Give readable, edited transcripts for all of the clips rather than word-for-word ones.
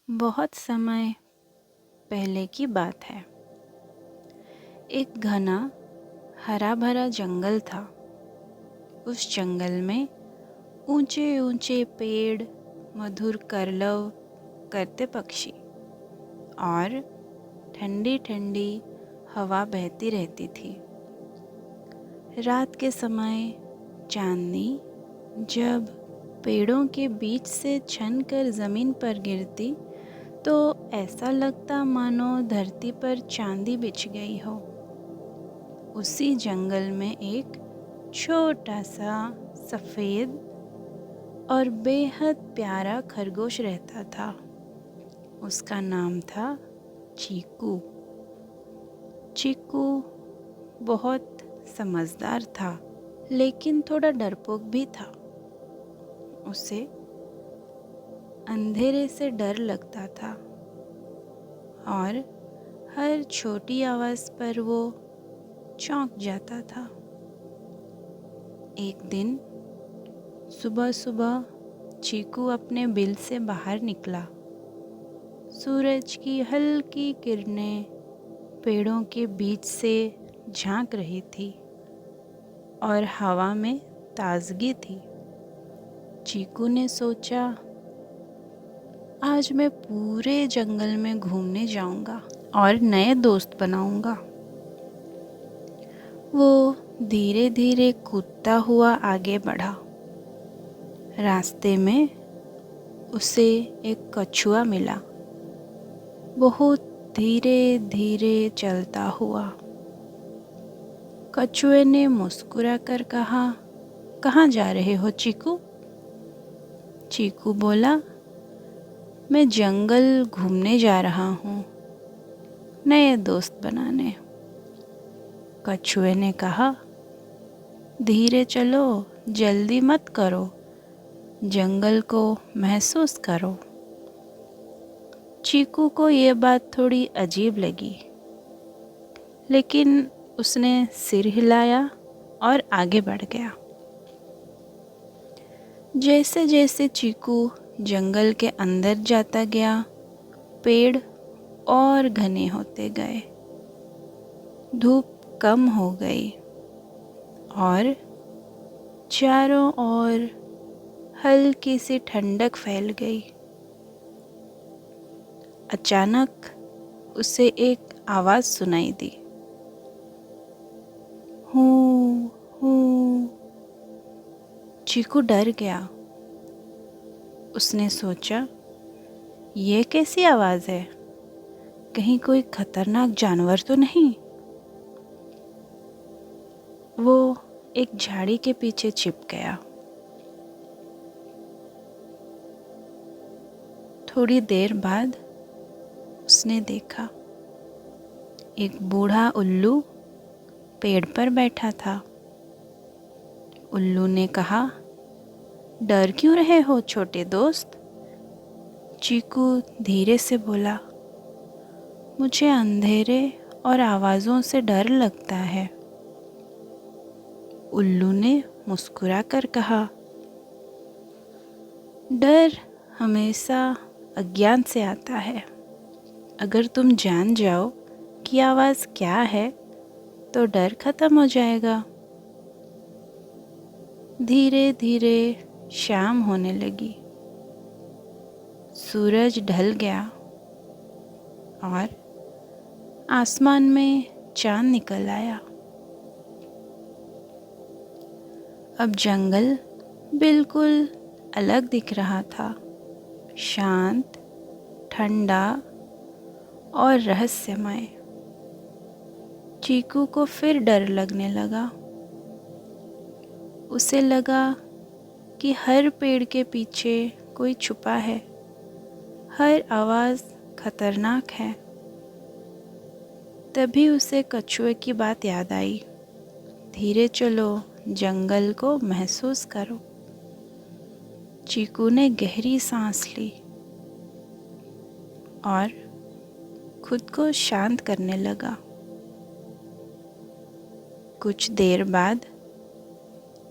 बहुत समय पहले की बात है। एक घना हरा भरा जंगल था। उस जंगल में ऊंचे ऊंचे पेड़, मधुर करलव करते पक्षी और ठंडी ठंडी हवा बहती रहती थी। रात के समय चांदनी जब पेड़ों के बीच से छन कर ज़मीन पर गिरती तो ऐसा लगता मानो धरती पर चांदी बिछ गई हो। उसी जंगल में एक छोटा सा सफ़ेद और बेहद प्यारा खरगोश रहता था। उसका नाम था चीकू। चीकू बहुत समझदार था, लेकिन थोड़ा डरपोक भी था। उसे अंधेरे से डर लगता था और हर छोटी आवाज़ पर वो चौंक जाता था। एक दिन सुबह सुबह चीकू अपने बिल से बाहर निकला। सूरज की हल्की किरणें पेड़ों के बीच से झांक रही थी और हवा में ताजगी थी। चीकू ने सोचा, आज मैं पूरे जंगल में घूमने जाऊंगा और नए दोस्त बनाऊंगा। वो धीरे धीरे कूदता हुआ आगे बढ़ा। रास्ते में उसे एक कछुआ मिला, बहुत धीरे धीरे चलता हुआ। कछुए ने मुस्कुरा कर कहा, कहाँ जा रहे हो चीकू? चीकू बोला, मैं जंगल घूमने जा रहा हूँ, नए दोस्त बनाने। कछुए ने कहा, धीरे चलो, जल्दी मत करो, जंगल को महसूस करो। चीकू को ये बात थोड़ी अजीब लगी, लेकिन उसने सिर हिलाया और आगे बढ़ गया। जैसे जैसे चीकू जंगल के अंदर जाता गया, पेड़ और घने होते गए। धूप कम हो गई और चारों ओर हल्की सी ठंडक फैल गई। अचानक उसे एक आवाज़ सुनाई दी, हूँ हूँ। चीकू डर गया। उसने सोचा, ये कैसी आवाज़ है? कहीं कोई खतरनाक जानवर तो नहीं? वो एक झाड़ी के पीछे छिप गया। थोड़ी देर बाद उसने देखा, एक बूढ़ा उल्लू पेड़ पर बैठा था। उल्लू ने कहा, डर क्यों रहे हो छोटे दोस्त? चीकू धीरे से बोला, मुझे अंधेरे और आवाज़ों से डर लगता है। उल्लू ने मुस्कुरा कर कहा, डर हमेशा अज्ञान से आता है। अगर तुम जान जाओ कि आवाज़ क्या है तो डर खत्म हो जाएगा। धीरे धीरे शाम होने लगी। सूरज ढल गया और आसमान में चांद निकल आया। अब जंगल बिल्कुल अलग दिख रहा था, शांत, ठंडा और रहस्यमय। चीकू को फिर डर लगने लगा। उसे लगा कि हर पेड़ के पीछे कोई छुपा है, हर आवाज़ खतरनाक है। तभी उसे कछुए की बात याद आई, धीरे चलो, जंगल को महसूस करो। चीकू ने गहरी सांस ली और खुद को शांत करने लगा। कुछ देर बाद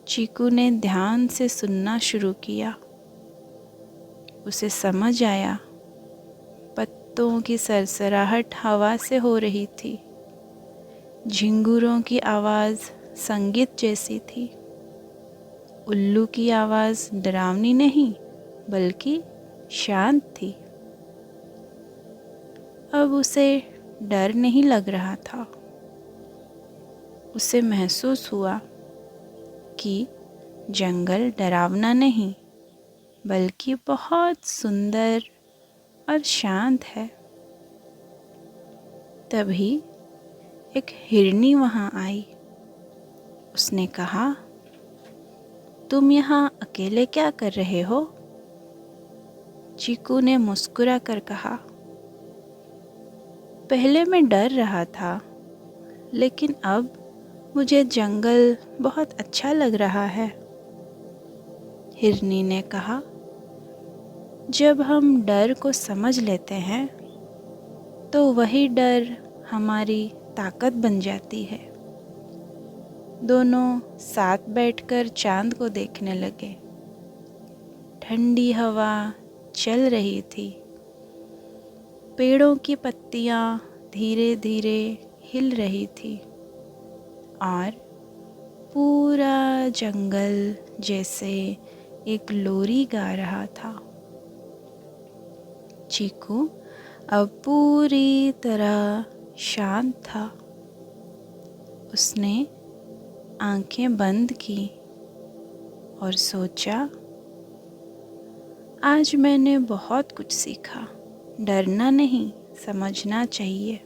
चीकू ने ध्यान से सुनना शुरू किया। उसे समझ आया पत्तों की सरसराहट हवा से हो रही थी। झिंगुरों की आवाज़ संगीत जैसी थी। उल्लू की आवाज़ डरावनी नहीं बल्कि शांत थी। अब उसे डर नहीं लग रहा था। उसे महसूस हुआ कि जंगल डरावना नहीं बल्कि बहुत सुंदर और शांत है। तभी एक हिरनी वहाँ आई। उसने कहा, तुम यहाँ अकेले क्या कर रहे हो? चीकू ने मुस्कुरा कर कहा, पहले मैं डर रहा था, लेकिन अब मुझे जंगल बहुत अच्छा लग रहा है। हिरनी ने कहा, जब हम डर को समझ लेते हैं तो वही डर हमारी ताकत बन जाती है। दोनों साथ बैठकर चांद को देखने लगे। ठंडी हवा चल रही थी। पेड़ों की पत्तियां धीरे धीरे हिल रही थी और पूरा जंगल जैसे एक लोरी गा रहा था। चीकू अब पूरी तरह शांत था। उसने आंखें बंद की और सोचा, आज मैंने बहुत कुछ सीखा। डरना नहीं, समझना चाहिए।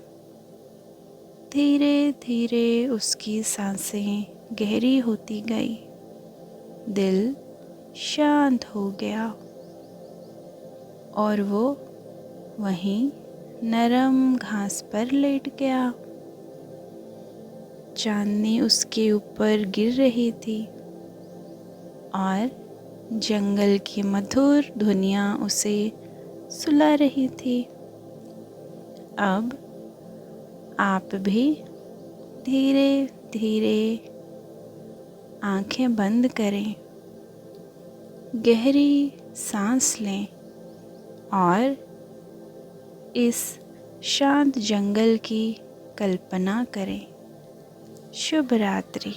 धीरे धीरे उसकी सांसें गहरी होती गई। दिल शांत हो गया और वो वहीं नरम घास पर लेट गया। चांदनी उसके ऊपर गिर रही थी और जंगल की मधुर धुनियाँ उसे सुला रही थी। अब आप भी धीरे धीरे आंखें बंद करें, गहरी सांस लें और इस शांत जंगल की कल्पना करें। शुभ रात्रि।